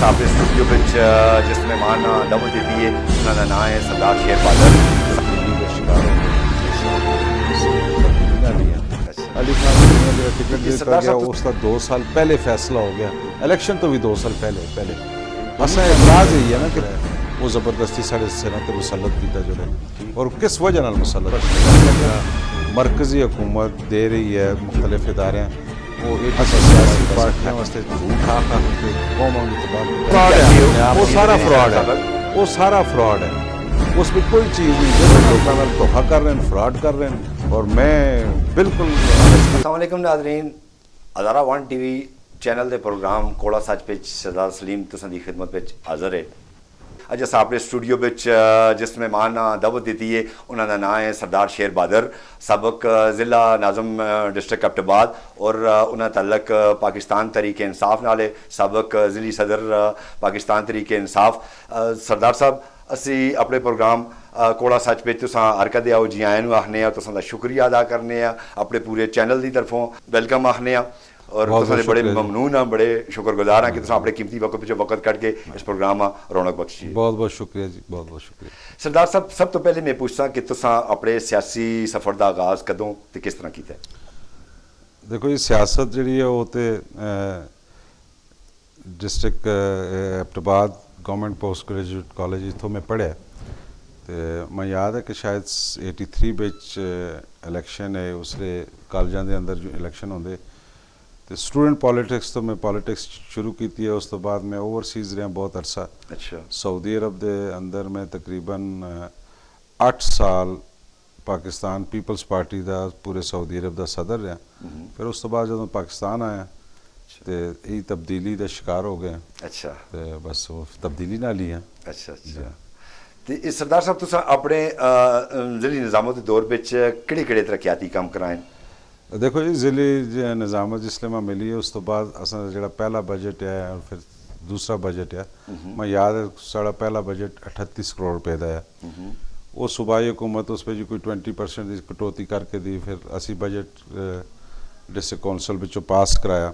ਆਪਣੇ ਸਟੂਡੀਓ ਵਿੱਚ ਜਿਸ ਮਹਿਮਾਨ ਦਵਤ ਦਿੱਤੀ ਹੈ ਉਹਨਾਂ ਦਾ ਨਾਮ ਹੈ ਸਰਦਾਰ ਸ਼ੇਰ ਬਾਦਲ। अली खान ने जो टिकट दिता गया उसका 2 साल पहले फैसला हो गया, इलेक्शन तो भी 2 साल पहले असा एतराज यही है ना कि वो ज़बरदस्ती साढ़े सिरों पर मुसलत किया जो और किस वजह नाल मुसलत मरकजी हुकूमत दे रही है मुख्तलिफ इदारे वो एक सियासी पार्टियों वास्ते झूठ आखा कौमों की तबाह वो सारा फ्रॉड है, वो सारा फ्रॉड है, उसमें कोई चीज़ नहीं है। लोगों का धोखा कर रहे हैं, फ्रॉड कर रहे हैं और मैं बिल्कुल। अस्सलाम वालेकुम नाज़रीन, अदारा वन टीवी चैनल के प्रोग्राम कोड़ा सच पे सरदार सलीम तुसां दी खिदमत में हाज़र है। अज अस अपने स्टूडियो में जिस मेहमान दवत दी है उन्होंने नाम है सरदार शेर बादर, सबक ज़िला नाज़म डिस्ट्रिक्ट एबटाबाद और उन्होंने तल्लक पाकिस्तान तरीके इंसाफ नाल है, सबक ज़िली सदर पाकिस्तान तरीके इंसाफ। सरदार साहब असी अपने प्रोग्राम कोड़ा सच पे तुसां हरकत आओ जी आए आखने तुसां दा शुक्रिया अदा करने अपने पूरे चैनल की तरफों वेलकम आखने और तुसां दे बड़े ममनून हाँ, बड़े शुक्रगुजार हाँ कि तुसां अपने कीमती वक्त पिछले वक्त कट के इस प्रोग्राम रौनक बख्शी। बहुत बहुत शुक्रिया जी, बहुत बहुत शुक्रिया। सरदार साहब सब तो पहले मैं पूछता कि तुसां अपने सियासी सफ़र का आगाज़ कदों ते किस तरह किया? देखो ये सियासत जी है वो तो district Abbottabad government post graduate college इतों मैं पढ़िया तो मैं याद है कि शायद 83 बिच इलैक्शन है उसले कॉलेजों के अंदर जो इलैक्शन होंगे तो स्टूडेंट पॉलिटिक्स तो मैं पॉलिटिक्स शुरू की है। उस तो बाद मैं ओवरसीज़ रहा बहुत अरसा। अच्छा। सऊदी अरब के अंदर मैं तकरीबन 8 साल पाकिस्तान पीपल्स पार्टी का पूरे सऊदी अरब का सदर रहा। फिर उस तो बाद जो पाकिस्तान आया तो यही तब्दीली का शिकार हो गए। अच्छा। तो बस वो तब्दीली नाल ही है। अच्छा अच्छा। तो सरदार साहब तुसां अपने ज़िली निज़ामत के दौर में किहड़े तरक्याती काम कराए? देखो जी ज़िली निज़ामत जिसले मैं मिली है उस तो बाद असा जो पहला बजट है और फिर दूसरा बजट है मैं याद है साड़ा पहला बजट 38 करोड़ रुपए का है। वो सूबाई हुकूमत उस पर जी कोई 20% की कटौती करके दी। फिर असी बजट डिस्ट्रिक्ट कौंसल विचों पास कराया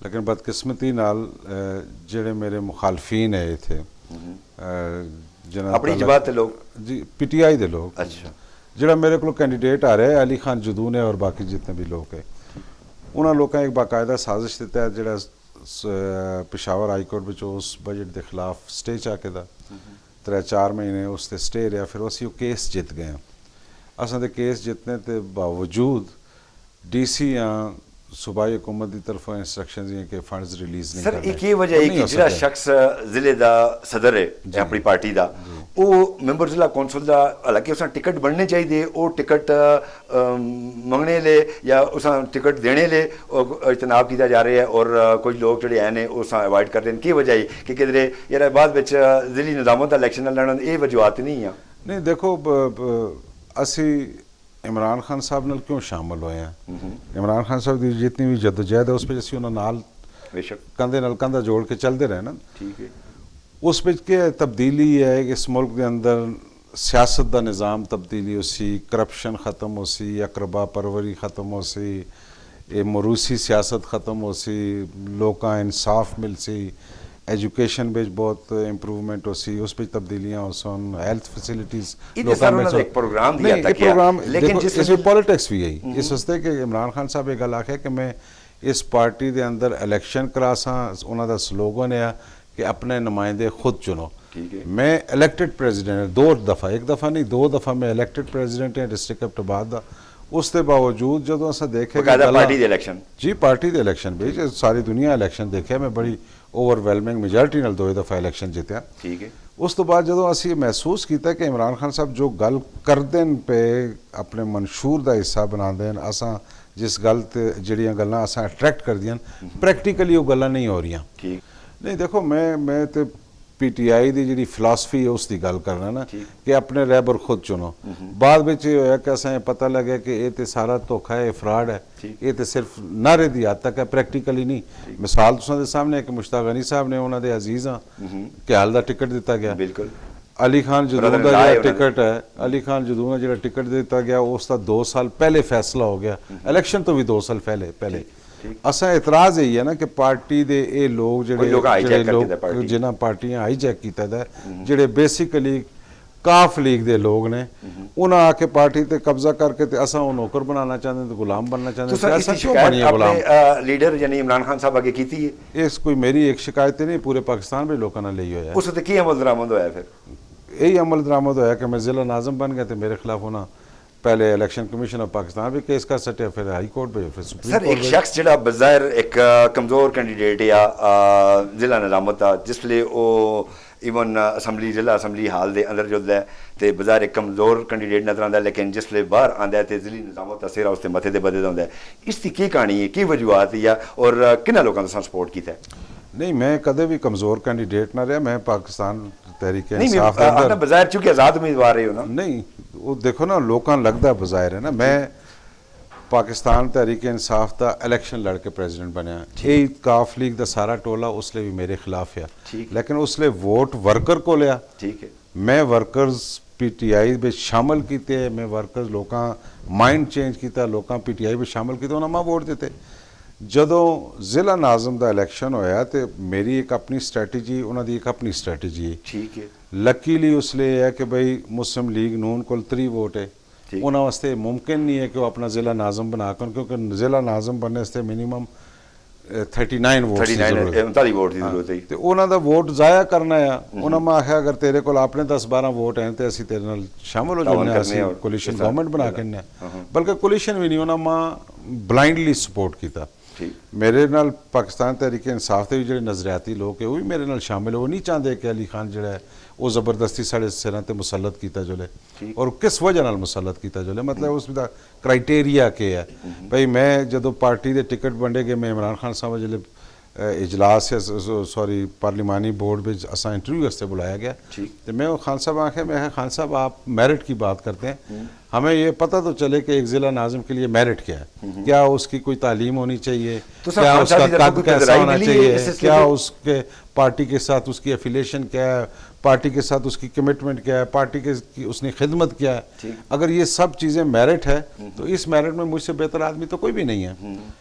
लेकिन बदकिस्मती नाल जेड़े मेरे मुखालफीन है थे अपनी जमात के लोग जी PTI दे लोग। अच्छा। जोड़ा मेरे को कैंडिडेट आ रहा है अली खान जदून है और बाकी जितने भी लोग हैं उन्होंने लोगों एक बाकायदा साजिश के तहत जो पेशावर हाई कोर्ट में उस बजट के खिलाफ स्टे चाके दा 3-4 महीने उससे स्टे रहा। फिर असी वो केस जित गए। असां दे केस जितने के बावजूद DC या सूबाई हुकूमत की तरफों इंस्ट्रक्शन दी कि फंड्स रिलीज़ नहीं सर एक ये वजह है कि जिहड़ा शख्स ज़िले का सदर है अपनी पार्टी का वो मैंबर ज़िला कौंसल का हालांकि उस टिकट बनने चाहिए वो टिकट मंगने ले या उस टिकट देने ले इजतनाब किया जा रहा है और कुछ लोग जोड़े हैं उस अवॉइड कर रहे हैं। की वजह है कि किधरे यार बाद में ज़िली निज़ामत का इलैक्शन लड़न ये वजूहत नहीं है? नहीं देखो असी इमरान खान साहब नाल क्यों शामिल हुए हैं? इमरान खान साहब की जितनी भी जदोजहद है उस पर असी उन्होंने नाल बेशक कंधे नाल कंधा जोड़ के चलते रहे ना। ठीक है। उस पर क्या तब्दीली है कि इस मुल्क के अंदर सियासत का निज़ाम तब्दीली हो सी, करप्शन ख़त्म हो सी, अकरबा परवरी ख़त्म हो सी, ये मरूसी सियासत ख़त्म हो सी, लोग का इंसाफ मिल सी, एजुकेशन में बहुत इम्प्रूवमेंट हो सी, उस पर तब्दीलियाँ हो सन, हेल्थ फैसिलिटीज़ एक प्रोग्राम दिया था क्या? प्रोग्राम लेकिन इसमें पॉलिटिक्स भी यही इस वास्ते कि इमरान खान साहब ये गल आखे कि मैं इस पार्टी के अंदर इलैक्शन करासा उन्होंने स्लोगन है कि अपने नुमाइंदे खुद चुनो। मैं इलैक्टेड प्रेजिडेंट 2 दफ़ा, एक दफ़ा नहीं 2 दफ़ा मैं इलैक्टेड प्रेजिडेंट है डिस्ट्रिक्ट एबटाबाद का। उसके बावजूद जो अस देखे पार्टी दे इलैक्शन जी पार्टी के इलैक्शन भी सारी दुनिया इलैक्शन देखे मैं बड़ी ओवरवेलमिंग मेजॉरिटी नाल 2 दफ़ा इलैक्शन जितया। ठीक है। उस तो बाद जो असी महसूस किया कि इमरान खान साहब जो गल करते पे अपने मंशूर का हिस्सा बना देन असा जिस गल जड़ियाँ गल्लां असां अट्रैक्ट कर दियां प्रैक्टिकली वो गल्लां नहीं हो रही। ठीक नहीं देखो मैं तो PTI की जी फिलासफी है उसकी गल करना ना कि अपने रहबर खुद चुनो। बाद में ये होया कि असें पता लगे कि ये तो सारा धोखा है, फ्रॉड है, ये तो सिर्फ नारे की हद तक है, प्रैक्टिकली नहीं। मिसाल तुसां दे सामने कि मुश्ताक गनी साहब ने उन्होंने अजीज़ हाँ कि हाल का टिकट दिता गया। बिल्कुल। अली खान जदून का जो टिकट है अली खान जदून का जो टिकट दिता गया उसका 2 साल पहले फैसला हो गया, इलैक्शन तो भी 2 साल पहले ਅਸਾਂ ਇਤਰਾਜ਼ ਇਹੀ ਹੈ ਨਾ ਕਿ ਪਾਰਟੀ ਦੇ ਇਹ ਲੋਕ ਕੋਈ ਲੋਕ hijack ਕਰ ਦਿੱਤਾ ਪਾਰਟੀ। ਜਿਨ੍ਹਾਂ ਪਾਰਟੀਆਂ ਹਾਈਜੈਕ ਕੀਤਾ ਦਾ ਜਿਹੜੇ ਬੇਸਿਕਲੀ ਕਾਫ ਲੀਗ ਦੇ ਲੋਕ ਨੇ ਉਹਨਾਂ ਆ ਕੇ ਪਾਰਟੀ ਤੇ ਕਬਜ਼ਾ ਕਰਕੇ ਤੇ ਅਸਾਂ ਉਹ ਨੌਕਰ ਬਣਾਉਣਾ ਚਾਹੁੰਦੇ ਤੇ ਗੁਲਾਮ ਬਣਨਾ ਚਾਹੁੰਦੇ ਤੁਸੀਂ ਇਸ ਅਸਾਂ ਕਿਉਂ ਸ਼ਿਕਾਇਤ ਬਣੀਏ ਗੁਲਾਮ ਆਪਣੇ ਲੀਡਰ ਯਾਨੀ ਇਮਰਾਨ ਖਾਨ ਸਾਹਿਬ ਅੱਗੇ ਕੀਤੀ ਹੈ? ਇਸ ਕੋਈ ਮੇਰੀ ਇੱਕ ਸ਼ਿਕਾਇਤ ਨਹੀਂ, ਪੂਰੇ ਪਾਕਿਸਤਾਨ ਵਿੱਚ ਲੋਕਾਂ ਨਾਲ ਲਈ ਹੋਇਆ ਉਸ ਤੇ ਕੀ ਅਮਲ ਦਰਾਮਦ ਹੋਇਆ ਫਿਰ? यही अमल दरामद होया कि मैं ज़िला नाज़म बन गया तो मेरे खिलाफ होना पहले इलेक्शन कमीशन ऑफ पाकिस्तान भी केस कर सटे, फिर हाई कोर्ट भेजो, फिर सुप्रीम सर कोर्ट एक शख्स ਜਿਹੜਾ ਬਜ਼ਾਹਿਰ ਇੱਕ ਕਮਜ਼ੋਰ ਕੈਂਡੀਡੇਟ ਆ ਜ਼ਿਲ੍ਹਾ ਨਿਜ਼ਾਮਤ ਦਾ, ਜਿਸ ਲਈ ਉਹ ਈਵਨ ਅਸੈਂਬਲੀ ਜ਼ਿਲ੍ਹਾ ਅਸੈਂਬਲੀ ਹਾਲ ਦੇ ਅੰਦਰ ਜੁਲਦਾ ਹੈ ਤੇ ਬਜ਼ਾਹਿਰ ਇੱਕ ਕਮਜ਼ੋਰ ਕੈਂਡੀਡੇਟ ਨਜ਼ਰ ਆਉਂਦਾ, ਲੇਕਿਨ ਜਿਸ ਲਈ ਬਾਹਰ ਆਉਂਦਾ ਹੈ ਤੇ ਜ਼ਿਲ੍ਹੀ ਨਿਜ਼ਾਮਤ ਦਾ ਸਿਹਰਾ ਉਸ ਦੇ ਮੱਥੇ ਤੇ ਬੱਧੇ ਦਾ ਹੁੰਦਾ ਹੈ। ਇਸ ਦੀ ਕੀ ਕਹਾਣੀ ਹੈ, ਕੀ ਵਜੂਹਾਤ ਹੈ ਔਰ ਕਿਹਨਾਂ ਲੋਕਾਂ ਦਾ ਸਪੋਰਟ ਕੀਤਾ ਹੈ? नहीं, मैं कदे भी कमज़ोर कैंडीडेट ना रहा, मैं पाकिस्तान तहरीक नहीं इंसाफ दे आपने अंदर बजायर चूंकि आज़ाद उम्मीदवार रहे हो ना। नहीं वो देखो ना लोगों लगता बज़ाहिर है ना, मैं पाकिस्तान तहरीक इंसाफ का इलेक्शन लड़के प्रेजिडेंट बनया, यही काफ लीग का सारा टोला उसले भी मेरे खिलाफ है, लेकिन उसले वोट वर्कर को लिया। ठीक है, मैं वर्कर्स PTI में शामिल किए, मैं वर्कर्स लोगों माइंड चेंज किया, लोगों PTI में शामिल किया, उन्होंने मैं वोट दिते। ਜਦੋਂ ਜ਼ਿਲ੍ਹਾ ਨਾਜ਼ਮ ਦਾ ਇਲੈਕਸ਼ਨ ਹੋਇਆ ਤੇ ਮੇਰੀ ਇੱਕ ਆਪਣੀ ਸਟ੍ਰੈਟਜੀ, ਉਹਨਾਂ ਦੀ ਇੱਕ ਆਪਣੀ ਸਟ੍ਰੈਟਜੀ। ਠੀਕ ਹੈ, ਲੱਕੀਲੀ ਉਸ ਲਈ ਹੈ ਕਿ ਬਈ ਮੁਸਲਿਮ ਲੀਗ ਨੂਨ ਕੋਲ 3 ਵੋਟ ਹੈ, ਉਹਨਾਂ ਵਾਸਤੇ ਮੁਮਕਿਨ ਨਹੀਂ ਹੈ ਕਿ ਉਹ ਆਪਣਾ ਜ਼ਿਲ੍ਹਾ ਨਾਜ਼ਮ ਬਣਾ ਕਰਨ, ਕਿਉਂਕਿ ਜ਼ਿਲ੍ਹਾ ਨਾਜ਼ਮ ਬਣਨੇ ਵਾਸਤੇ ਮਿਨੀਮਮ 39 ਵੋਟ ਦੀ ਜ਼ਰੂਰਤ ਹੈ, 39 ਵੋਟ ਦੀ ਜ਼ਰੂਰਤ ਹੈ ਤੇ ਉਹਨਾਂ ਦਾ ਵੋਟ ਜ਼ਾਇਆ ਕਰਨਾ ਆ। ਉਹਨਾਂ ਮੈਂ ਆਖਿਆ ਅਗਰ ਤੇਰੇ ਕੋਲ ਆਪਣੇ 10-12 ਵੋਟ ਹਨ ਤੇ ਅਸੀਂ ਤੇਰੇ ਨਾਲ ਸ਼ਾਮਲ ਹੋ ਜਾਂਦੇ ਹਾਂ, ਅਸੀਂ ਕੋਲੀਸ਼ਨ ਗਵਰਨਮੈਂਟ ਬਣਾ ਕੇ ਨੇ, ਬਲਕਿ ਕੋਲੀਸ਼ਨ ਵੀ ਨਹੀਂ, ਉਹਨਾਂ ਮੈਂ ਬਲਾਈਂਡਲੀ ਸਪੋਰਟ ਕੀਤਾ। मेरे नाल पाकिस्तान तहरीक इंसाफ के भी जो नज़रियाती लोग है वो भी मेरे नाल शामिल, वो नहीं चाहते कि अली खान जो है वो ज़बरदस्ती साढ़े सिरों पर मुसलत किया जुले, और किस वजह नाल मुसलत किया जुले, मतलब उसका क्राइटेरिया के है। भाई मैं जो पार्टी के टिकट वंडे गए, मैं इमरान खान साहब जो इजलास या सॉरी पार्लिमानी बोर्ड में असा इंटरव्यू वास्ते बुलाया गया, तो मैं खान साहब आखे, मैं खान साहब आप मेरिट की बात करते हैं, हमें ये पता तो चले कि एक ज़िला नाज़िम के लिए मेरिट क्या है, क्या उसकी कोई तालीम होनी चाहिए, क्या उसका कद कैसा होना चाहिए, क्या उसके पार्टी के साथ उसकी एफिलिएशन क्या है, पार्टी के साथ उसकी कमिटमेंट क्या है, पार्टी के उसने खिदमत क्या है। अगर ये सब चीज़ें मेरिट है तो इस मेरिट में मुझसे बेहतर आदमी तो कोई भी नहीं है।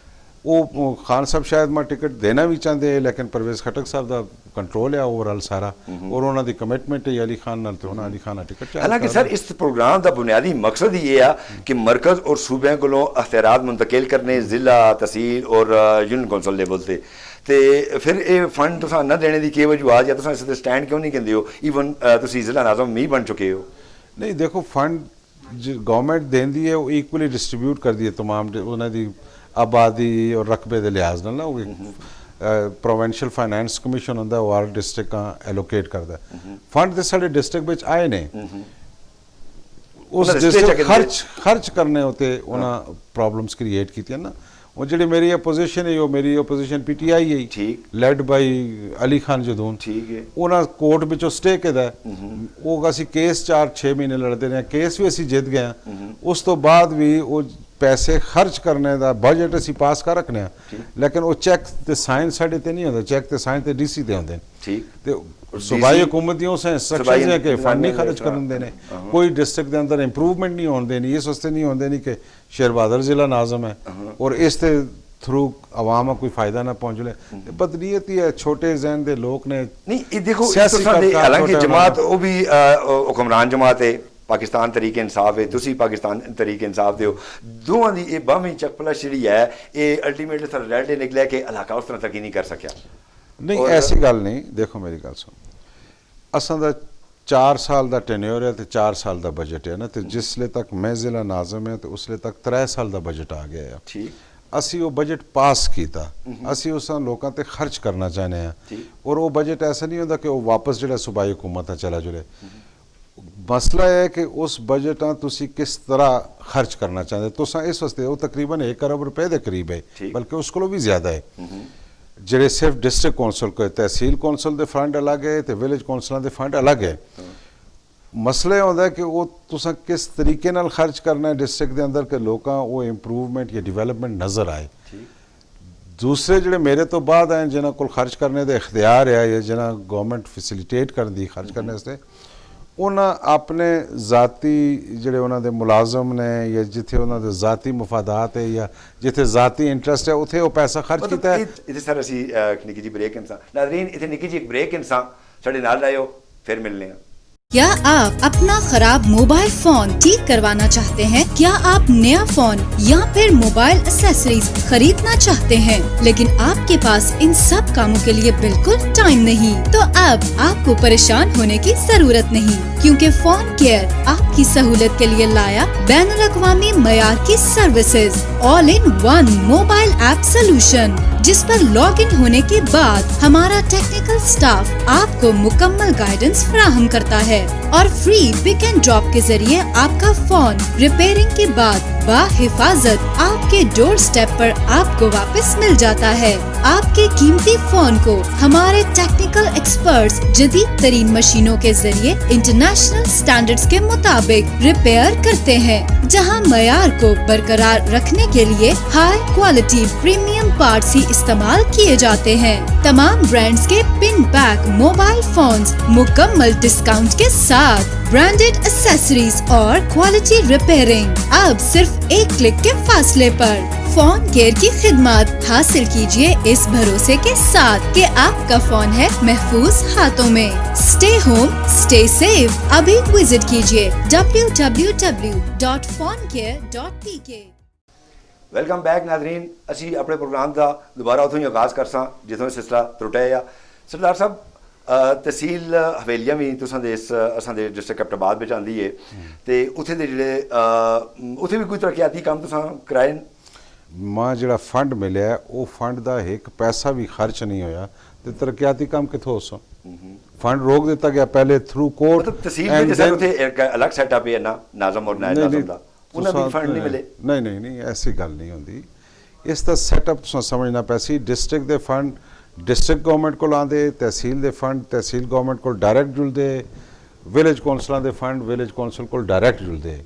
वो खान साहब शायद मैं टिकट देना भी चाहते हैं, लेकिन परवेज़ खटक साहब का कंट्रोल है ओवरऑल सारा, और उन्होंने दी कमिटमेंट है अली खान नाल, तो उन्होंने अली खान टिकट। हालांकि सर इस प्रोग्राम का बुनियादी मकसद ये है कि मरकज़ और सूबे को अख्तियारात मुंतकिल करने ज़िला तहसील और यूनियन कौंसल लेवल से, तो फिर ये फंड तुसां ना देने की वजूहत या तुसां इस ते स्टैंड क्यों नहीं कहते हो? ईवन तुसीं ज़िला नाज़म भी बन चुके हो। नहीं देखो फंड गवर्नमेंट देंदी है वो इक्वली डिस्ट्रीब्यूट कर दिए तमाम उन्होंने आबादी और रकबे के लिहाज ना, प्रोविंशियल फाइनेंस कमीशन होंदा है, वो हर डिस्ट्रिक्ट का एलोकेट करता है फंड, तो साढ़े डिस्ट्रिक्ट में आए ने उस डिस्ट्रिक्ट खर्च करने होते उन्हें प्रॉब्लम्स क्रिएट की ना। वो जी मेरी अपोजिशन है, वो मेरी अपोजिशन PTI है लैड बाई अली खान जदून, उन्हें कोर्ट में स्टे किया, वो असी केस 4-6 महीने लड़ते रहे, केस भी असी जित गए, उस तो बाद भी वो पैसे खर्च करने का बजट असी पास कर रखने, लेकिन वो चैक तो साइन साढ़े ते नहीं होंगे, चैक तो साइन तो DC ते होंगे, तो सूबाई हुकूमत दी उस इंस्ट्रक्शंस है कि फंड नहीं खर्च करन देने, कोई डिस्ट्रिक्ट के अंदर इंप्रूवमेंट नहीं होने देनी, इस वास्ते नहीं होने देनी कि शेर बहादुर ज़िला नाज़म है और इस थ्रू अवाम कोई फायदा ना पहुँच ले। बदनीयत ही है, छोटे जहन के लोग ने नहीं देखो, हालांकि जमात वो भी हुक्मरान जमात है, पाकिस्तान तहरीक इंसाफ है, तुसी पाकिस्तान तहरीक इंसाफ दे हो, दोवां दी ये बाहमी चकपलश जी है, ये अल्टीमेटली सर रेड निकलिया कि इलाका उस तरह तरक्की नहीं कर सकिया। नहीं ऐसी गल नहीं, देखो मेरी गल सुन, असां दा 4 साल का टेन्योर है तो 4 साल का बजट है ना, तो जिसले तक मैं ज़िला नाज़म है तो उसले तक 3 साल का बजट आ गया है, असी वो बजट पास किया, असी उस लोगों ते खर्च करना चाहते हैं, और वो बजट ऐसा नहीं होता कि वो वापस जो सूबाई हुकूमत चला जुले। मसला है कि उस बजट तुसी किस तरह खर्च करना चाहते, तो इस वास्ते वो तकरीबन 1 अरब रुपए के करीब है, बल्कि उसको भी ज़्यादा है, ਜਿਹੜੇ सिर्फ डिस्ट्रिक्ट कौंसल को तहसील कौंसल के फंड अलग है तो विलेज कौंसलों के फंड अलग है। मसला होता है कि वो तुसा किस तरीके नाल खर्च करना है डिस्ट्रिक्ट के अंदर के लोगों वो इंप्रूवमेंट या डिवेलपमेंट नज़र आए। दूसरे जोड़े मेरे तो बाद आए जिन्होंने को खर्च करने का इख्तियार है या जिन्हें गवर्नमेंट फैसिलिटेट कर दी खर्च करने से, ਉਹਨਾਂ ਆਪਣੇ ਜ਼ਾਤੀ ਜਿਹੜੇ ਉਹਨਾਂ ਦੇ ਮੁਲਾਜ਼ਮ ਨੇ ਜਾਂ ਜਿੱਥੇ ਉਹਨਾਂ ਦੇ ਜ਼ਾਤੀ ਮਫਾਦਾਤ ਹੈ ਜਾਂ ਜਿੱਥੇ ਜ਼ਾਤੀ ਇੰਟਰਸਟ ਹੈ ਉੱਥੇ ਉਹ ਪੈਸਾ ਖਰਚ ਕੀਤਾ ਹੈ। इतने सर असी निकी जी ब्रेक इंसान नाज़रीन इतने निकी जी एक ब्रेक इंसान साढ़े नाल रहे हो फिर मिलने हैं। क्या आप अपना खराब मोबाइल फोन ठीक करवाना चाहते हैं? क्या आप नया फोन या फिर मोबाइल एक्सेसरीज खरीदना चाहते हैं लेकिन आपके पास इन सब कामों के लिए बिल्कुल टाइम नहीं? तो अब आपको परेशान होने की जरूरत नहीं, क्योंकि फोन केयर आपकी सहूलत के लिए लाया बैनुल-अक़वामी मयार की services all in one mobile app solution, जिस पर लॉग इन होने के बाद हमारा टेक्निकल स्टाफ आपको मुकम्मल गाइडेंस फराहम करता है और फ्री पिक एंड ड्रॉप के जरिए आपका फोन रिपेयरिंग के बाद बाहिफाजत आपके डोर स्टेप पर आपको वापस मिल जाता है। आपके कीमती फोन को हमारे टेक्निकल एक्सपर्ट्स जदीद तरीन मशीनों के जरिए इंटरनेशनल स्टैंडर्ड्स के मुताबिक रिपेयर करते हैं, जहां मयार को बरकरार रखने के लिए हाई क्वालिटी प्रीमियम पार्ट्स ही इस्तेमाल किए जाते हैं। तमाम ब्रांड्स के पिन बैक मोबाइल फोन्स मुकम्मल डिस्काउंट के साथ ब्रांडेड एक्सेसरीज और क्वालिटी रिपेयरिंग अब सिर्फ एक क्लिक के फासले पर। फोन केयर की खिदमत हासिल कीजिए इस भरोसे के साथ कि आपका फोन है महफूज हाथों में। Stay home stay safe. अभी विजिट कीजिए www.phoncare.pk। वेलकम बैक नाज़रीन, असी अपने प्रोग्राम का दोबारा उतों ही आगाज़ कर सा जितों सिलसिला त्रुटिया आ। सरदार साहब तहसील हवेलियां भी तुसां दे असां दे डिस्ट्रिक्ट कैप्टनबाद विच आंदी है ते उत्थे दे जिहड़े उत्थे भी कोई तरक्याती काम तुसां कराए न? मां ਜਿਹੜਾ ਫੰਡ ਮਿਲਿਆ ਉਹ ਫੰਡ ਦਾ ਇੱਕ ਪੈਸਾ ਵੀ ਖਰਚ ਨਹੀਂ ਹੋਇਆ ਤੇ ਤਰੱਕੀਆਤੀ ਕੰਮ ਕਿੱਥੋਂ ਹੋ ਸੋ ਫੰਡ ਰੋਕ ਦਿੱਤਾ ਗਿਆ ਪਹਿਲੇ ਥਰੂ ਕੋਰਟ। मतलब तहसील में सर उत्थे एक अलग सेटअप है ना नाज़म और नायब नाज़म दा ਉਹਨਾਂ ਵੀ ਫੰਡ ਨਹੀਂ ਮਿਲੇ? ਨਹੀਂ ਐਸੀ ਗੱਲ ਨਹੀਂ ਹੁੰਦੀ। ਇਸ ਦਾ ਸੈਟਅਪ ਤੁਸੀਂ ਸਮਝਣਾ ਪੈਸੀ ਡਿਸਟ੍ਰਿਕਟ ਦੇ ਫੰਡ ਡਿਸਟ੍ਰਿਕਟ ਗਵਰਨਮੈਂਟ ਕੋਲ ਆਉਂਦੇ, ਤਹਿਸੀਲ ਦੇ ਫੰਡ ਤਹਿਸੀਲ ਗਵਰਨਮੈਂਟ ਕੋਲ ਡਾਇਰੈਕਟ ਜੁਲਦੇ, ਵਿਲੇਜ ਕੌਂਸਲਾਂ ਦੇ ਫੰਡ ਵਿਲੇਜ ਕੌਂਸਲ ਕੋਲ ਡਾਇਰੈਕਟ ਜੁਲਦੇ।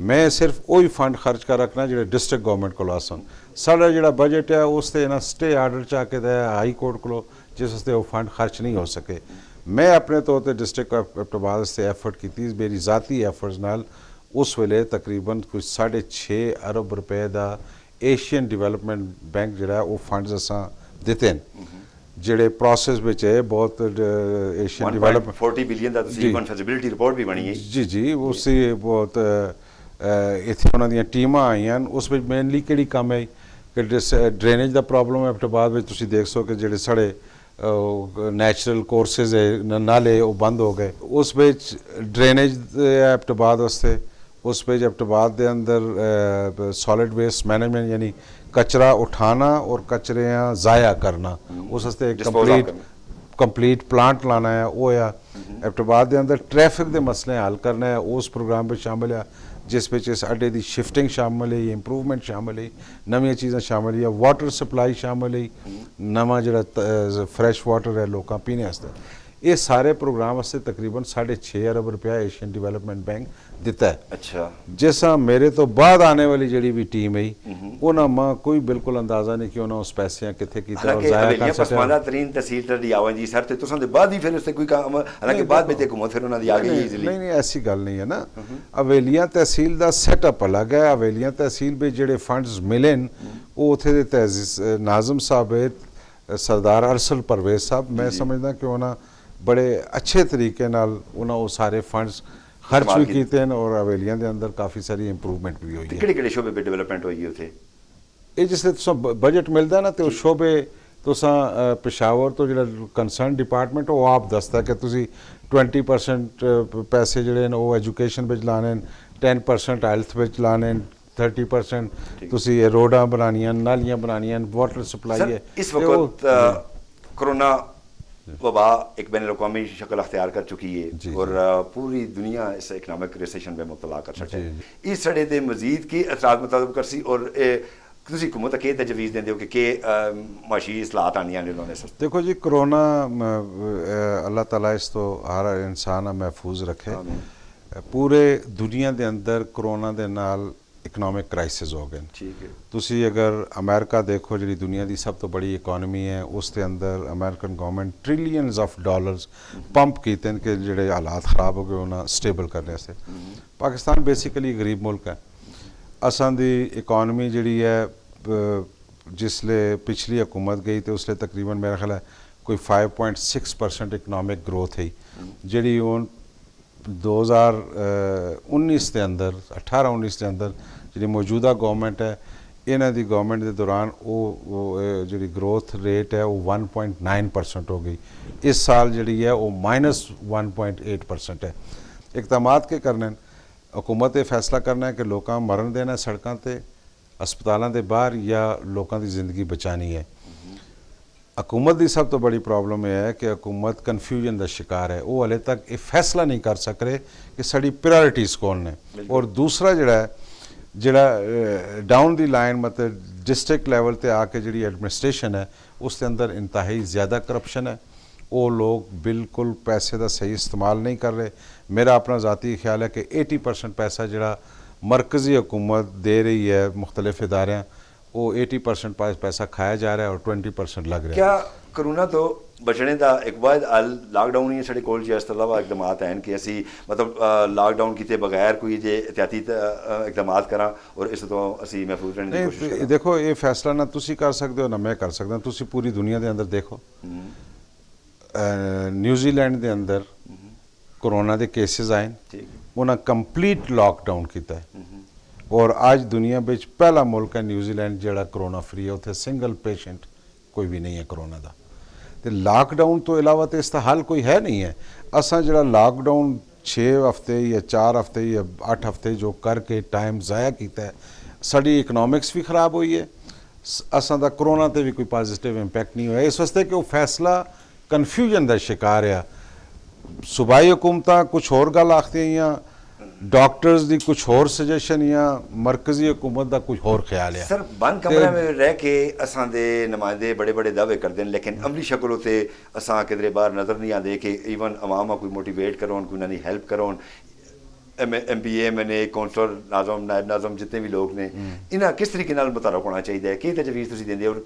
मैं सिर्फ वही फंड खर्च कर रखना जो डिस्ट्रिक्ट गवर्नमेंट को आसन। साढ़ा जो बजट है उस ना स्टे आर्डर चा के हाई कोर्ट को जिस वास्ते वो फंड खर्च नहीं हो सके। मैं अपने तौर पर डिस्ट्रिक्ट कैप्टनबाद से एफर्ट की मेरी ज़ाती एफर्ट्स नाल उस वेले तकरीबन कुछ 6.5 अरब रुपए का एशियन डिवेलपमेंट बैंक जो वो फंड्स असा दिते हैं ਜਿਹੜੇ ਪ੍ਰੋਸੈਸ ਵਿੱਚ ਹੈ ਬਹੁਤ ਏਸ਼ੀਅਨ ਡਿਵੈਲਪਮੈਂਟ 40 ਬਿਲੀਅਨ ਦਾ ਤੁਸੀਂ ਫਿਜ਼ੀਬਿਲਿਟੀ ਰਿਪੋਰਟ ਵੀ ਬਣੀ ਹੈ। ਜੀ ਉਸੇ ਬਹੁਤ ਇੱਥੇ ਉਹਨਾਂ ਦੀਆਂ ਟੀਮਾਂ ਆਈਆਂ ਉਸ ਵਿੱਚ ਮੇਨਲੀ ਕਿਹੜੀ ਕੰਮ ਹੈ ਕਿ ਡਰੇਨੇਜ ਦਾ ਪ੍ਰੋਬਲਮ ਹੈ। ਅਬਟਾਬਾਦ ਵਿੱਚ ਤੁਸੀਂ ਦੇਖ ਸੋ ਕਿ ਜਿਹੜੇ ਸਾਡੇ ਨੈਚੁਰਲ ਕੋਰਸਿਸ ਹੈ ਨਾਲੇ ਉਹ ਬੰਦ ਹੋ ਗਏ। ਉਸ ਵਿੱਚ ਡਰੇਨੇਜ ਹੈ ਅਬਟਾਬਾਦ ਵਾਸਤੇ। ਉਸ ਵਿੱਚ अब्टबाद के अंदर सॉलिड वेस्ट मैनेजमेंट यानी कचरा उठाना और कचरे ज़ाया करना उस वास्ते कंप्लीट प्लांट लाना है वो है। अब्टबाद के अंदर ट्रैफिक के मसले हल करना है उस प्रोग्राम में शामिल है जिस में इस अड्डे की शिफ्टिंग शामिल है, इंप्रूवमेंट शामिल है, नवी चीज़ें शामिल है, वाटर सप्लाई शामिल है, नवा जो फ्रैश वाटर है लोग पीने वास्ते। ये सारे प्रोग्राम वास्ते तकरीबन 6.5 अरब रुपया एशियन डिवेलपमेंट बैंक दिता है। अच्छा, जैसा मेरे तो बाद आने वाली जड़ी भी टीम है उन्होंने मां कोई बिल्कुल अंदाजा नहीं कि उन्होंने उस पैसे किथे कीता और जाया कर सकते। पसमानदा तरीन तहसील दी आवां जी सर ते तुसां दे बाद ही फिर उससे कोई काम हालांकि बाद में ते घुमत फिर उन्हां दी आ गई इजीली। नहीं ऐसी गल नहीं है ना। हवेलियां तहसील दा सेटअप अलग है। हवेलियां तहसील में जेडे फंड्स मिले वो उथे दे नाज़म साहब सरदार अरसल परवेज साहब मैं समझदा कि उन्होंने बड़े अच्छे तरीके नाल उन्होंने वो सारे फंड्स खर्च भी किए हैं और हवेलियां के अंदर काफ़ी सारी इंप्रूवमेंट भी हुई है। किहड़े शोबे पे डेवलपमेंट हुई है उथे? ये जिसले तुसा बजट मिलता है ना तो शोबे तुसा पेशावर तो जो कंसर्न डिपार्टमेंट वो आप दसदा कि तुसी 20% पैसे जोड़े वो एजुकेशन में लाने, 10% हेल्थ में लाने, 30% तुसी रोडां बनानियां, नालियां बनानियां, वाटर सप्लाई है। इस वक्त कोरोना वबा एक बैन अवी शक्ल अख्तियार कर चुकी है और पूरी दुनिया इस इकनॉमिक रिसेशन में मुब्तला कर सके। इस सड़े के मजीद की असरात मुताबिक कर सी और तुसी हुकूमत के तजवीज़ देंदे हो कि माशी इस्लाहत आनियां ने उन्होंने? देखो जी कोरोना अल्लाह ताला इस तो हर इंसान महफूज रखे। पूरे दुनिया के अंदर कोरोना के नाल ਇਕਨੋਮਿਕ ਕ੍ਰਾਈਸਿਸ ਹੋ ਗਏ। ਠੀਕ ਹੈ। ਤੁਸੀਂ ਅਗਰ ਅਮਰੀਕਾ ਦੇਖੋ, ਜਿਹੜੀ ਦੁਨੀਆ ਦੀ ਸਭ ਤੋਂ ਬੜੀ ਇਕਨੋਮੀ ਹੈ, ਉਸ ਦੇ ਅੰਦਰ American government trillions of dollars pump ਕੀਤੇ ਨੇ ਕਿ ਜਿਹੜੇ ਹਾਲਾਤ ਖਰਾਬ ਹੋ ਗਏ ਉਹਨਾਂ ਸਟੇਬਲ ਕਰਨੇ ਵਾਸਤੇ। ਪਾਕਿਸਤਾਨ ਬੇਸਿਕਲੀ ਗਰੀਬ ਮੁਲਕ ਹੈ। ਅਸਾਂ ਦੀ ਇਕਨੋਮੀ ਜਿਹੜੀ ਹੈ ਜਿਸਲੇ ਪਿਛਲੀ ਹਕੂਮਤ ਗਈ ਤੇ ਉਸਲੇ ਤਕਰੀਬਨ ਮੇਰਾ ਖਿਆਲ ਹੈ ਕੋਈ 5.6% ਇਕਨੋਮਿਕ ਗਰੋਥ ਹੈ, ਜਿਹੜੀ ਹੁਣ 2019 ਦੇ ਅੰਦਰ 18-19 ਦੇ ਅੰਦਰ ਜਿਹੜੀ ਮੌਜੂਦਾ ਗਵਰਨਮੈਂਟ ਹੈ, ਇਹਨਾਂ ਦੀ ਗਵਰਨਮੈਂਟ ਦੇ ਦੌਰਾਨ ਉਹ ਜਿਹੜੀ ਗਰੋਥ ਰੇਟ ਹੈ ਉਹ 1.9% ਹੋ ਗਈ। ਇਸ ਸਾਲ ਜਿਹੜੀ ਹੈ ਉਹ -1.8% ਹੈ। ਇਕਦਾਮਾਤ ਕੇ ਕਰਨੇ हुकूमत ये फैसला करना है कि लोग मरण देना सड़कों पर अस्पतालों के बाहर या लोगों की जिंदगी बचानी है। हुकूमत की सब तो बड़ी प्रॉब्लम यह है कि हुकूमत कन्फ्यूजन का शिकार है। वो हले तक ये फैसला नहीं कर सक रहे कि साड़ी प्रायोरिटीज़ कौन ने। और दूसरा जड़ा डाउन दी लाइन मतलब डिस्ट्रिक्ट लैवल पर आके जी एडमिनिस्ट्रेशन है उसके अंदर इंतहाई ज़्यादा करप्शन है। वो लोग बिल्कुल पैसे का सही इस्तेमाल नहीं कर रहे। मेरा अपना ज़ाती ख्याल है कि 80% पैसा जड़ा मरकज़ी हुकूमत दे रही है मुख्तलिफ इदारे, वो 80% पैसा खाया जा रहा है और 20% लग रहा है। क्या कोरोना तो बचने का एक बाद लॉकडाउन ही साढ़े कोल इस तो इलावा इकदाम हैं कि असी मतलब लॉकडाउन किए बगैर कोई जे एहतियाती इकदाम करा और इस तो असी महफूज रहने की कोशिश करें। देखो ये फैसला ना तुसी कर सकते हो ना मैं कर सकता। तुसी पूरी दुनिया के अंदर देखो, न्यूजीलैंड के अंदर कोरोना के केसेस आए, उन्हें कंप्लीट लॉकडाउन किया है और आज दुनिया में पहला मुल्क है न्यूजीलैंड जड़ा कोरोना फ्री है, उत्थे सिंगल पेशेंट कोई भी नहीं है कोरोना का। तो लॉकडाउन तो इलावा तो इसका हल कोई है नहीं है। असा जड़ा लॉकडाउन 6 हफ्ते या 4 हफ्ते या 8 हफ्ते जो करके टाइम ज़ाया किया है, साड़ी इकनॉमिक्स भी खराब हुई है, असा दा कोरोना ते भी कोई पॉजिटिव इंपैक्ट नहीं हुआ। इस वास्ते कि वो फैसला कन्फ्यूजन का शिकार है। सूबाई हुकूमत कुछ होर गल आखदियां, डॉक्टर्स की कुछ होर सजेशन या मरकजी हुकूमत का कुछ होर ख्याल है। सर बंद कमरे में रह के असां दे नुमाइंदे बड़े बड़े दावे करते हैं, लेकिन अमली शक्ल उत्ते असां किधरे बाहर नज़र नहीं आते कि ईवन अवाम कोई मोटिवेट करो, कोई उन्होंने हेल्प करो। MPA मैंने कौंसलर नाज़म नायब नाज़म जितने भी लोग ने इन्हें किस तरीके नाल मुतारक होना चाहिए, कि तजवीज़ तुसीं देंदे और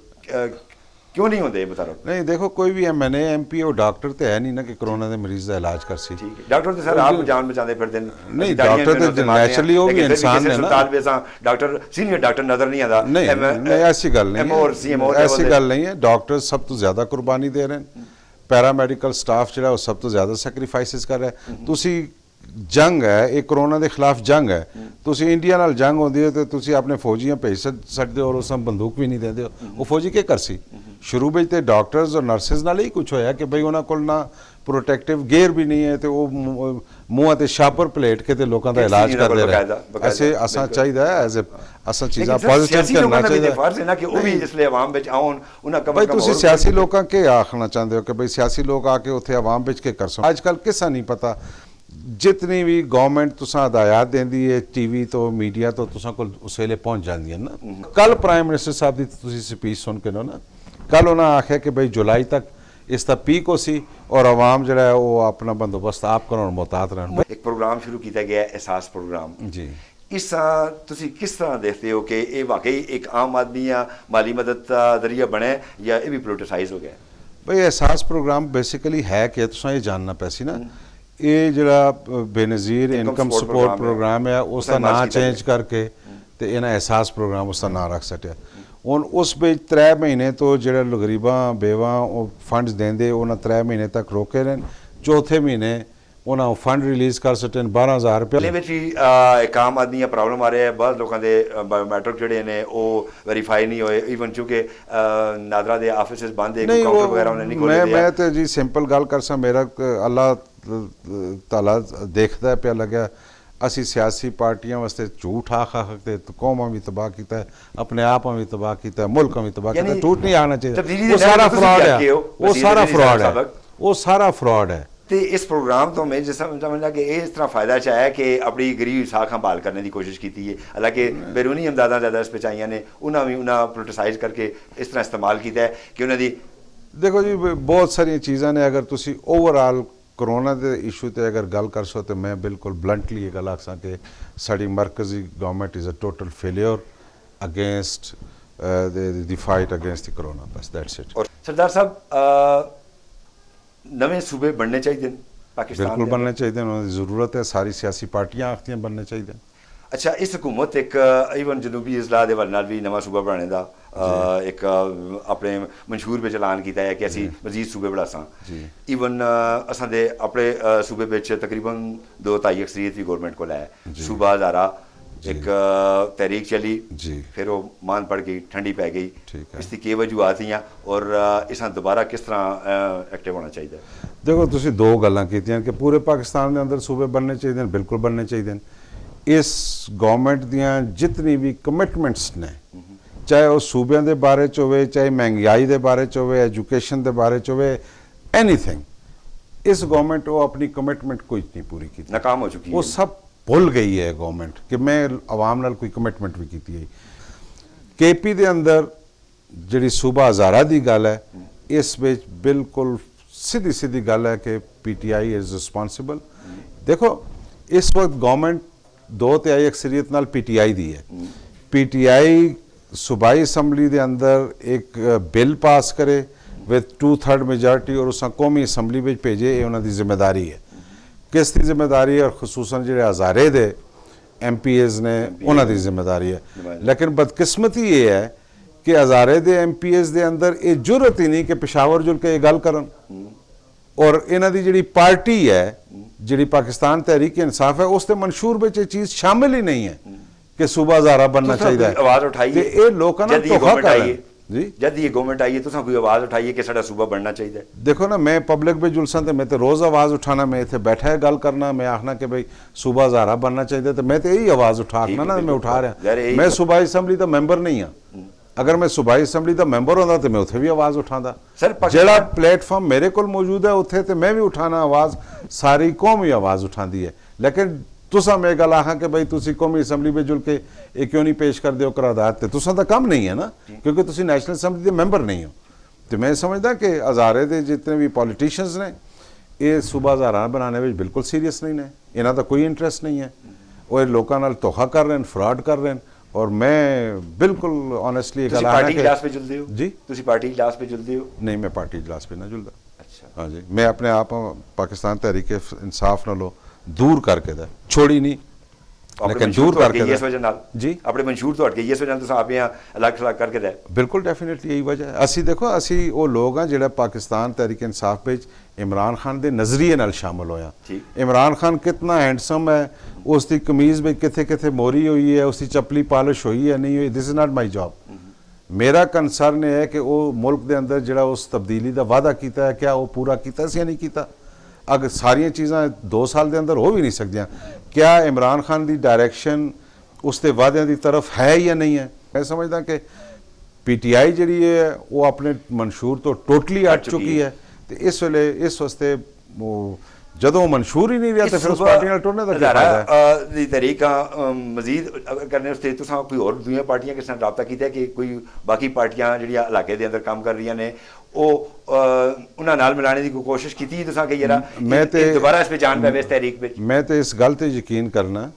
क्यों नहीं होते मुतारक? नहीं देखो, कोई भी MNA MP और डॉक्टर तो है नहीं ना कि कोरोना के मरीज का इलाज कर सी। डॉक्टर तो सर आप जान बचाते फिरदे नहीं, डॉक्टर तो नेचुरली वो भी इंसान है ना। डॉक्टर सीनियर डॉक्टर नजर नहीं आता। नहीं ऐसी गल नहीं है, ऐसी गल नहीं है। डॉक्टर सब तो ज़्यादा कुर्बानी दे रहे हैं, पैरामेडिकल स्टाफ जो सब तो ज़्यादा सैक्रीफाइसिस कर रहा है। तुसी जंग है, एक कोरोना के खिलाफ जंग है, तुसी इंडिया नाल जंग होती है तो तुसी अपने फौजियां भेज सकते हो और उस बंदूक भी नहीं देते हो। वो फौजी क्या कर सी? शुरू में तो डॉक्टर्स और नर्सिस नाल ही कुछ होया कि भाई उन्होंने कोल ना प्रोटेक्टिव गेयर भी नहीं है, तो वो मुँह ते शापर पलेट के ते लोगों का इलाज करते रहे। ऐसे असा चाहिए एज ए असा चीज़ा पॉजिटिव करना चाहिए। भाई तुसी सियासी लोगों के आखना चाहते हो कि भाई सियासी लोग आके उत्थे आवाम बिच के कर सो। अजकल किसा नहीं पता, जितनी भी गवर्नमेंट तुसां हदायत देंदी है TV तो मीडिया तो तुसां कोल उस वेले पहुंच जांदियां ना। कल प्राइम मिनिस्टर साहब की तुसी स्पीच सुन के ना, कल उन्हें आख्या कि भाई जुलाई तक इसका पीक हो सी और आवाम जो है वो अपना बंदोबस्त आप करो और मोहतात रहन। एक प्रोग्राम शुरू किया गया एहसास प्रोग्राम जी, इस तुसी किस तरह देखते हो कि ये वाकई एक आम आदमी या माली मदद का जरिया बने या ये भी पोलिटिसाइज हो गया? भाई एहसास प्रोग्राम बेसिकली है कि तुसां ये जानना पैसी ना, ये जरा बेनज़ीर इनकम सपोर्ट प्रोग्राम है उसका नाम चेंज करके तो इन्हें एहसास प्रोग्राम उसका नाम रख सटिया। ਹੁਣ ਉਸ ਵਿੱਚ 3 ਮਹੀਨੇ ਤੋਂ ਜਿਹੜੇ ਗਰੀਬਾਂ ਬੇਵਾਂ ਉਹ ਫੰਡਸ ਦੇਂਦੇ ਉਹਨਾਂ 3 ਮਹੀਨੇ ਤੱਕ ਰੋਕੇ ਨੇ। ਚੌਥੇ ਮਹੀਨੇ ਉਹਨਾਂ ਨੂੰ ਫੰਡ ਰਿਲੀਜ਼ ਕਰ ਸਟਨ 12000 ਰੁਪਏ। ਇਹਦੇ ਵਿੱਚ ਵੀ ਇੱਕ ਆਮ ਆਦਮੀ ਦਾ ਪ੍ਰੋਬਲਮ ਆ ਰਿਹਾ ਹੈ, ਬਹੁਤ ਲੋਕਾਂ ਦੇ ਬਾਇਓਮੈਟ੍ਰਿਕ ਜਿਹੜੇ ਨੇ ਉਹ ਵੈਰੀਫਾਈ ਨਹੀਂ ਹੋਏ, ਈਵਨ ਚੁੱਕੇ ਨਾਦਰਾ ਦੇ ਆਫਿਸਿਸ ਬੰਦ ਹੈ, ਕਾਊਂਟਰ ਵਗੈਰਾ ਉਹਨੇ ਨਹੀਂ ਖੋਲ੍ਹੇ। ਮੈਂ ਤੇ ਜੀ ਸਿੰਪਲ ਗੱਲ ਕਰਸਾਂ, ਮੇਰਾ ਅੱਲਾਹ ਤਾਲਾ ਦੇਖਦਾ ਪਿਆ ਲੱਗਿਆ। ਅਸੀਂ ਸਿਆਸੀ ਪਾਰਟੀਆਂ ਵਾਸਤੇ ਝੂਠ ਆਖ ਕੇ ਕੌਮਾਂ ਵੀ ਤਬਾਹ ਕੀਤਾ ਹੈ, ਆਪਣੇ ਆਪ ਵੀ ਤਬਾਹ ਕੀਤਾ ਹੈ, ਮੁਲਕਾਂ ਵੀ ਤਬਾਹ ਕੀਤਾ। ਝੂਠ ਨਹੀਂ ਆਣਾ ਚਾਹੀਦਾ, ਉਹ ਸਾਰਾ ਫਰਾਡ ਹੈ, ਉਹ ਸਾਰਾ ਫਰਾਡ ਹੈ, ਉਹ ਸਾਰਾ ਫਰਾਡ ਹੈ। ਤੇ ਇਸ ਪ੍ਰੋਗਰਾਮ ਤੋਂ ਮੈਂ ਜਿਸ ਸਮਝਦਾ ਕਿ ਇਸ ਤਰ੍ਹਾਂ ਫਾਇਦਾ ਚਾਹਿਆ ਕਿ ਆਪਣੀ ਗਰੀਬ ਸਾਖ ਹੰਭਾਲ ਕਰਨੇ ਦੀ ਕੋਸ਼ਿਸ਼ ਕੀਤੀ ਹੈ। ਹਾਲਾਂਕਿ ਬੈਰੂਨੀ ਇਮਦਾਦਾਂ ਜ਼ਿਆਦਾ ਇਸ ਵਿੱਚ ਆਈਆਂ ਨੇ, ਉਹਨਾਂ ਵੀ ਉਹਨਾਂ ਪੋਲਿਟਿਸਾਈਜ਼ ਕਰਕੇ ਇਸ ਤਰ੍ਹਾਂ ਇਸਤੇਮਾਲ ਕੀਤਾ ਹੈ ਕਿ ਉਹਨਾਂ ਦੀ देखो जी बहुत सारी चीज़ां ने अगर तुसी ओवरऑल ਕਰੋਨਾ ਦੇ ਇਸ਼ੂ ਤੇ ਅਗਰ ਗੱਲ ਕਰ ਸੋ ਤੇ ਮੈਂ ਬਿਲਕੁਲ ਬਲੰਟਲੀ ਇਹ ਗੱਲ ਆਖਾਂ ਕਿ ਸਾਡੀ ਮਰਕਜ਼ੀ government is a total failure against the fight against the Corona ਬਸ ਦੈਟਸ ਇਟ। ਔਰ ਸਰਦਾਰ ਸਾਹਿਬ ਨਵੇਂ ਸੂਬੇ ਬਣਨੇ ਚਾਹੀਦੇ ਨੇ ਪਾਕਿਸਤਾਨ ਬਿਲਕੁਲ ਦੇ ਬਣਨੇ ਚਾਹੀਦੇ ਨੇ, ਉਹਨਾਂ ਦੀ ਜ਼ਰੂਰਤ ਹੈ, ਸਾਰੀ ਸਿਆਸੀ ਪਾਰਟੀਆਂ ਆਖਦੀਆਂ ਬਣਨੇ ਚਾਹੀਦੇ ਨੇ। ਅੱਛਾ ਇਸ ਹਕੂਮਤ ਇੱਕ ਈਵਨ ਜਨੂਬੀ ਇਜ਼ਲਾ ਦੇ ਵੱਲ ਨਾਲ ਵੀ ਨਵਾਂ ਸੂਬਾ ਬਣਾਉਣ ਦਾ ਇੱਕ ਆਪਣੇ ਮਨਸ਼ੂਰ ਵਿੱਚ ਐਲਾਨ ਕੀਤਾ ਹੈ ਕਿ ਅਸੀਂ ਮਜ਼ੀਦ ਸੂਬੇ ਬਣਾਸਾਂ। ਈਵਨ ਅਸਾਂ ਦੇ ਆਪਣੇ ਸੂਬੇ ਵਿੱਚ ਤਕਰੀਬਨ 2-2.5 ਅਕਸਰੀਅਤ ਵੀ ਗੌਰਮੈਂਟ ਕੋਲ ਹੈ। ਸੂਬਾ ਹਜ਼ਾਰਾ ਇੱਕ तहरीक चली फिर वो मान पड़ गई, ठंडी पै गई, इसकी की वजूहत ही और इस दोबारा किस तरह एक्टिव होना चाहिए? देखो तुसी दो गल्लां कीतियां कि पूरे पाकिस्तान के अंदर सूबे बनने चाहिए, बिल्कुल बनने चाहिए। इस गवर्नमेंट दियां जितनी भी कमिटमेंट्स ने, चाहे वो सूबे के बारे च होवे, चाहे महंगाई के बारे च होवे, एजुकेशन के बारे च होवे, एनीथिंग, इस गवर्नमेंट वो अपनी कमिटमेंट कोई नहीं पूरी की, नाकाम हो चुकी है। वो सब भुल गई है गवर्नमेंट कि मैं आवाम नाल कोई कमिटमेंट भी की है। केपी के अंदर जी सूबा हज़ारा की गल है, इस विच बिल्कुल सीधी सीधी गल है कि PTI इज़ रिस्पॉन्सिबल। देखो इस वक्त गवर्नमेंट 2/3 अक्सरियत नाल PTI दी है। PTI सूबाई असैम्बली के अंदर एक बिल पास करे विद 2/3 मेजॉरिटी और उस कौमी असैम्बली में भेजे, ये उन्होंने जिम्मेदारी है। किस की जिम्मेदारी है? और खसूसन जो हज़ारे दे MPs ने उन्होंने जिम्मेदारी है। लेकिन बदकिस्मती ये है कि हज़ारे दे MPs के अंदर ये जरूरत ही नहीं कि पेशावर जुल के गल करन, और इन्हों की जी पार्टी है जी पाकिस्तान तहरीक इंसाफ है, उसके मंशूर में ये चीज़ शामिल ही नहीं है कि सूबा हज़ारा बनना चाहिए। आवाज़ उठाइए, ये लोगों ने धोखा कर रहे हैं जी। जब ये गवर्नमेंट आई है तो कोई आवाज़ उठाइए कि साडा सूबा बनना चाहिए। देखो ना मैं पब्लिक में जुलसा तो मैं तो रोज़ आवाज़ उठाना, मैं इतने बैठा है गल करना, मैं आखना कि भाई सूबा हज़ारा बनना चाहिए, तो मैं तो यही आवाज़ उठा ना मैं उठा रहा। मैं सूबाई असैम्बली का मैंबर नहीं हाँ, अगर मैं सूबाई असैम्बली का मैंबर होता तो मैं उत्थे भी आवाज़ उठाता। जिहड़ा प्लेटफॉर्म मेरे को मौजूद है उत्थे तो मैं भी उठाना आवाज़, सारी कौम ही आवाज़ उठाती है। लेकिन तुसा मैं गल आखा कि भाई तुसी कौमी असैम्बली में जुल के ये क्यों नहीं पेश कर दो करारदाद, तो तुसा तो कम नहीं है ना, क्योंकि तुसी नेशनल असैम्बली के मैंबर नहीं हो। तो मैं समझदा कि हज़ारे के जितने भी पॉलिटिशियंस ने ये सूबा हज़ारा बनाने में बिल्कुल सीरीयस नहीं ने, इन्हों का कोई इंटरेस्ट नहीं है, और लोगों नाल धोखा कर रहे हैं, फ्रॉड कर रहे हैं। और मैं बिल्कुल ऑनेस्टली गल पार्टी इजलास पे जुलदे हो जी? तुसी पार्टी इजलास पे जुलदे हो? नहीं, मैं पार्टी इजलास पे ना जुलदा। अच्छा हाँ जी, मैं अपने आप पाकिस्तान तहरीक इंसाफ नालों दूर करके दा छोड़ी नहीं, लेकिन दूर करके इस वजह नाल जी अपने मंशूर तो हट गई, इस वजह तुसा आप यहाँ अलग अलग करके दे। बिल्कुल डेफिनेटली यही वजह है। असी देखो असी वो लोग हैं जिहड़ा पाकिस्तान तहरीक इंसाफ विच इमरान खान के नज़रिए नाल शामिल होया। इमरान खान कितना हैंडसम है, उसकी कमीज़ में किथे किथे मोरी हुई है, उसकी चपली पॉलिश हुई है नहीं हुई, this is not my job. मेरा कंसर्न है कि वो मुल्क के अंदर जिहड़ा उस तब्दीली का वादा किया है, क्या वो पूरा किया या नहीं किया? अगर सारिया चीज़ां 2 साल के अंदर हो भी नहीं सकदियां, क्या इमरान खान की डायरैक्शन उसके वादे की तरफ है या नहीं है? मैं समझदा कि PTI जी है वो अपने मंशूर तो टोटली हट चुकी है। तो इस वेले इस वास्ते वो जदों मंशूर ही नहीं रहा तो फिर उस पार्टी नाल टुरने दा क्या फायदा है? दी तरीका मजीद करने उसते तुसां कोई और दूसरी पार्टियां किस नाल राबता कीता है कि कोई बाकी पार्टियां जिहड़ियां इलाके दे अंदर काम कर रही ने वो उन्हां नाल मिलाने की कोई कोशिश की तुसां कि यार मैं ते दोबारा इस पे जान पावे इस तहरीक विच? मैं तो इस गल ते यकीन करना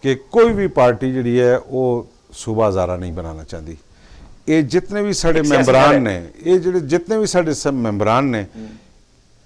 कि कोई भी पार्टी जिहड़ी है वो सूबा हज़ारा नहीं बनाना चाहती। ये जितने भी साडे मैंबरान ने, ये जितने भी साडे सब मैंबरान ने,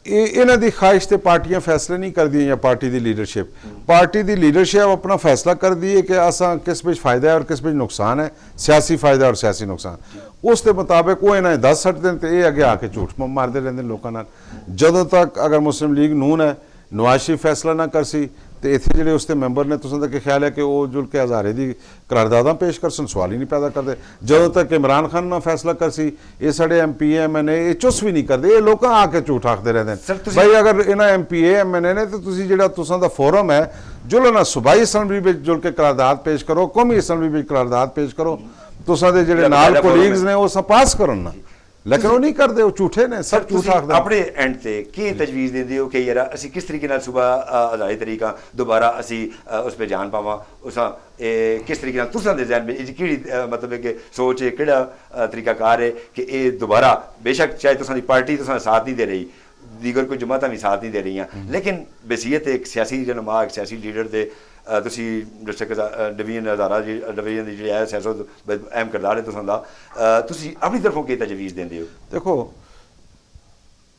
इन्हों की ख्वाहिश से पार्टियां फैसले नहीं कर दी, या पार्टी की लीडरशिप, पार्टी की लीडरशिप अपना फैसला कर दी है कि असा किस में फायदा है और किस में नुकसान है, सियासी फायदा और सियासी नुकसान, उसके मुताबिक वो इन्हें दस सटते हैं तो ये अगे आके झूठ मारते रहते हैं लोगों। जदों तक अगर मुस्लिम लीग नून है नवाज शरीफ फैसला ना कर सी तो इतने जो उसके मैंबर ने तुसां तक ख्याल है कि वो जुल के हज़ारे की करारदादा पेश कर सन, सवाल ही नहीं पैदा करते। जदों तक इमरान खान ना फैसला कर सी ये साढ़े MPA MNA ये चुस भी नहीं करते, ये लोग आके झूठ आखते रहते हैं। भाई अगर इन्होंने MPA MNA ने तो तुसी जिहड़ा तुसां दा फोरम है जुलो ना सूबाई असैम्बली में जुल के करारदाद पेश करो, कौमी असैम्बली में करारदाद पेश करो, तुसां दे जिहड़े नाल कोलीग्स ने वो पास करो ना, लेकिन वो नहीं करते, वो झूठे ने, सब झूठ आखदे। अपने एंड से की तजवीज़ देंदे हो कि यार असी किस तरीके नाल सुबह हज़ारे तरीका दोबारा असी उस पर जान पावां, उस किस तरीके नाल तुसां दे ज़हन में किहड़ी मतलब है कि सोच है, किहड़ा तरीकाकार है कि ये दोबारा बेशक चाहे तुसां दी पार्टी तुसां साथ नहीं दे रही दीगर कोई जमातां भी साथ नहीं दे रही, लेकिन बसीयत एक सियासी रहनुमा एक सियासी लीडर दे ਤੁਸੀਂ ਡਿਸਟ੍ਰਿਕਟ ਡਿਵੀਜ਼ਨ ਹਜ਼ਾਰਾ ਡਿਵੀਜ਼ਨ ਦੀ ਜਿਹੜੀ ਹੈ ਸਿਆਸਤ ਅਹਿਮ ਕਿਰਦਾਰ ਹੈ ਤੁਸਾਂ ਦਾ, ਤੁਸੀਂ ਆਪਣੀ ਤਰਫੋਂ ਕੀ ਤਜਵੀਜ਼ ਦਿੰਦੇ ਹੋ? देखो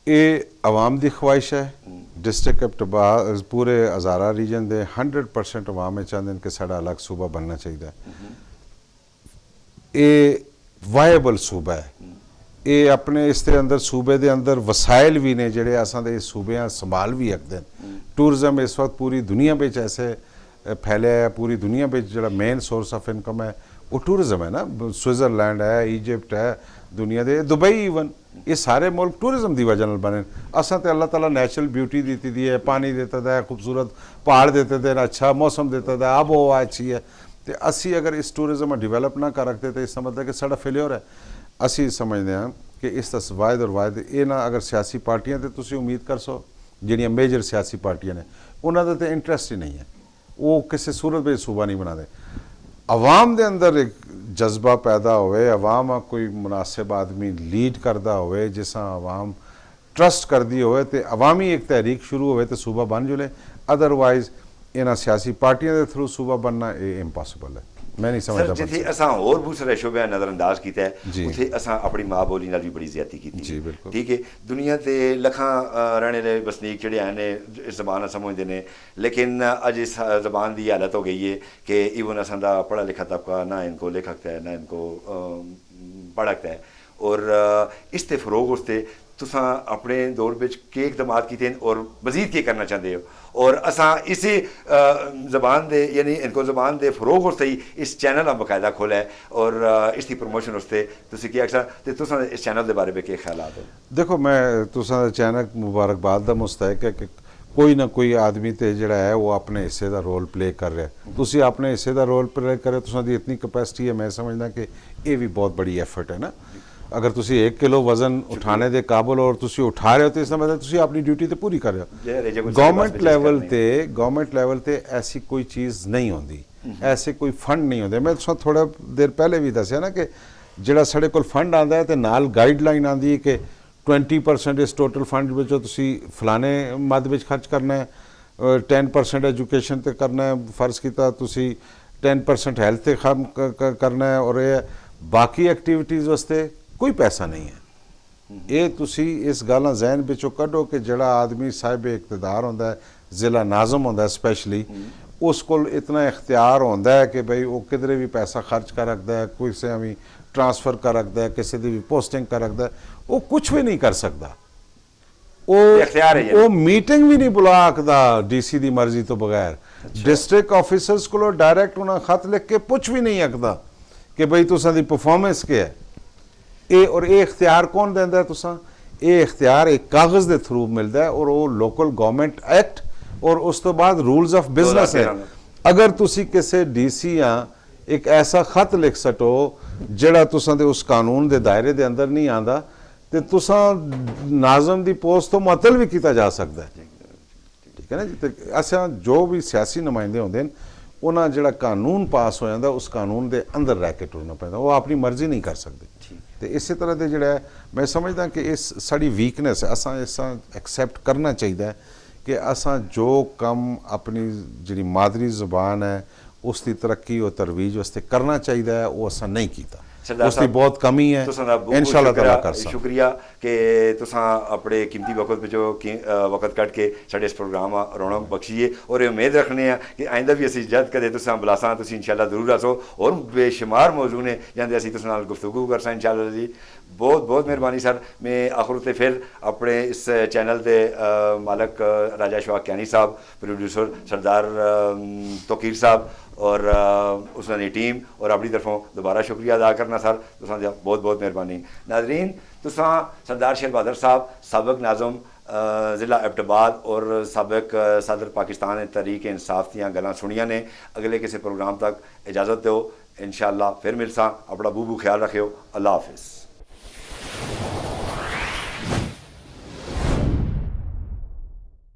ये आवाम की ख्वाहिश है, डिस्ट्रिक्ट एबटाबाद पूरे हज़ारा रीजन के 100% आवाम में चाहते हैं कि साड़ा अलग सूबा बनना चाहिए। ये वायबल सूबा है, ये अपने इसके अंदर सूबे के अंदर वसाइल भी ने जोड़े असां दे सूबे संभाल भी रखते हैं। टूरिज्म इस वक्त पूरी दुनिया में ऐसे फैलिया है, पूरी दुनिया में जो मेन सोर्स ऑफ इनकम है वो टूरिज्म है ना। स्विट्जरलैंड है, इजिप्ट है, दुनिया के दुबई इवन ये सारे मुल्क टूरिज्म की वजह बने। असा तो अल्लाह ताला नेचुरल ब्यूटी दी दी है, पानी देता है, खूबसूरत पहाड़ देते थे, अच्छा मौसम देता है, आबो हवा अच्छी है। तो असी अगर इस टूरिज्म डिवेलप ना कर रखते तो इसका मतलब कि साड़ा फेल्योर है। असी समझते हैं कि इस वायद और वायद ये ना अगर सियासी पार्टियां तो तुसी उम्मीद कर सो जिहड़ियां मेजर सियासी पार्टियां ने उन्होंने तो इंटरस्ट ही नहीं है, वो किसी सूरत में सूबा नहीं बनाते। अवाम के अंदर एक जज्बा पैदा होए, अवाम कोई मुनासिब आदमी लीड करता होए जिसा अवाम ट्रस्ट करती होए तो अवामी एक तहरीक शुरू होए तो सूबा बन जुले। अदरवाइज इन्हां सियासी पार्टियां के थ्रू सूबा बनना ये इम्पॉसिबल है। मैं नहीं समझता जिथे असां होर दूसरे शोबे नज़रअंदाज किया है जी। उथे असां अपनी माँ बोली नाल भी बड़ी ज्यादती की जी बिल्कुल ठीक है। दुनिया ते लखां रहने वाले बसनीक जिहड़े हैं ने इस ज़बान समझते हैं, लेकिन अज इस ज़बान की हालत हो गई है कि इवन असां दा पढ़ा लिखा तबका ना इनको लिखता है ना इनको पढ़ता है। और इसते फरोग उसते तुसां अपने दौर में के इकदाम किए और मजीद के करना चाहते हो, और असां इसी ज़बान दे यानी इनको ज़बान दे फरोग उसते ही इस चैनल हम बाकायदा खोला है और इसकी प्रमोशन उसते तुसी क्या अक्सर तो तुसां इस चैनल के बारे में क्या ख्यालात हो? देखो मैं तुसां चैनल मुबारकबाद का मुस्तहक है कि कोई ना कोई आदमी तो जिहड़ा है वो अपने हिस्से का रोल प्ले कर रहा है। तुसी अपने हिस्से का रोल प्ले करे, तुसां दी इतनी कैपेसिटी है, मैं समझदा कि ये भी बहुत बड़ी एफर्ट है ना। अगर तुसी 1 किलो वजन उठाने के काबिल और तुसी उठा रहे हो तो इसका मतलब तुसी अपनी ड्यूटी तो पूरी कर रहे हो। गवर्नमेंट लेवल ते ऐसी कोई चीज़ नहीं होती, ऐसे कोई फंड नहीं होते। मैं तुसां थोड़ा देर पहले भी दसिया ना कि जिहड़ा साडे कोल फंड आंदा है तो नाल गाइडलाइन आंदी है कि 20% इस टोटल फंड विचों तुसी फलाने मद विच खर्च करना है, 10% एजुकेशन ते करना है, फर्ज कीता तुसी 10% हेल्थ ते करना है, और ये बाकी एक्टिविटीज़ वास्ते कोई पैसा नहीं है। ये तुसी इस गल जहन विचों कढो कि जिहड़ा आदमी साहिब इकतदार होंदा है, जिला नाज़म होंदा है स्पैशली, उस कोल इतना इख्तियार होंदा है कि भाई वो किधरे भी पैसा खर्च कर रखता है, कोई से भी ट्रांसफर कर रखता है, किसी की भी पोस्टिंग कर रखता है, वो कुछ भी नहीं कर सकता। वो मीटिंग भी नहीं बुला सकता DC की मर्जी तो बगैर। डिस्ट्रिक्ट ऑफिसर्स को डायरैक्ट उन्हें खत लिख के पुछ भी नहीं सकता कि भाई तुसां दी परफॉर्मेंस क्या है। और ये इख्तियार कौन देंदा है तुसां? ये इख्तियार एक कागज़ के थ्रू मिलता है और वो लोकल गवर्नमेंट एक्ट और उस तो बाद रूल्स ऑफ बिजनेस है। अगर तुसी किसी DC या एक ऐसा खत लिख सको जिहड़ा तुसां दे उस कानून के दायरे के अंदर नहीं आंदा तो तुसां नाज़म की पोस्ट तो मुअत्तल भी किया जा सकता है। ठीक है ना जी। तो असां जो भी सियासी नुमाइंदे होंदे हैं उन्हें जिहड़ा कानून पास हो जाता उस कानून के अंदर रह के टुरना पैंदा, वो अपनी मर्जी नहीं कर सकते। तो इस तरह के जिहड़ा मैं समझदा कि इस साड़ी वीकनेस है, असां इस एक्सैप्ट करना चाहिए कि असां जो कम अपनी जिहड़ी मादरी ज़बान है उसकी तरक्की और तरवीज वास्ते करना चाहिए वो असां नहीं कीता। उसकी बहुत कमी है, इंशाअल्लाह ताला कर सकते। शुक्रिया कि तुसां अपने कीमती वक्त जो वक्त कट के साडे इस प्रोग्राम रौनक बख्शिए और उम्मीद रखने हैं कि आइंदा भी असीं जद कदे तुसां बुलासां तुसीं इंशाअल्लाह जरूर आसो और बेशुमार मौजू ने जिंदे असीं तुसां नाल गुफ्तगू करसां इंशाअल्लाह जी। बहुत बहुत मेहरबानी सर। मैं आखिर ते फिर अपने इस चैनल के मालक राजा शवाक कियानी साहब, प्रोड्यूसर सरदार तोकीर साहब और उसकी टीम और अपनी तरफों दोबारा शुक्रिया अदा करना सर, तुसां दी बहुत बहुत मेहरबानी। नाजरीन, तुसां सरदार शेर बहादुर साहब सबक नाज़म ज़िला एबटाबाद और सबक सदर पाकिस्तान तहरीक इंसाफ दियां गल्लां सुनिया ने। अगले किसी प्रोग्राम तक इजाज़त दो, इंशाअल्लाह फिर मिलसां। अपना बूबू ख्याल रखियो। अल्लाह हाफिज़।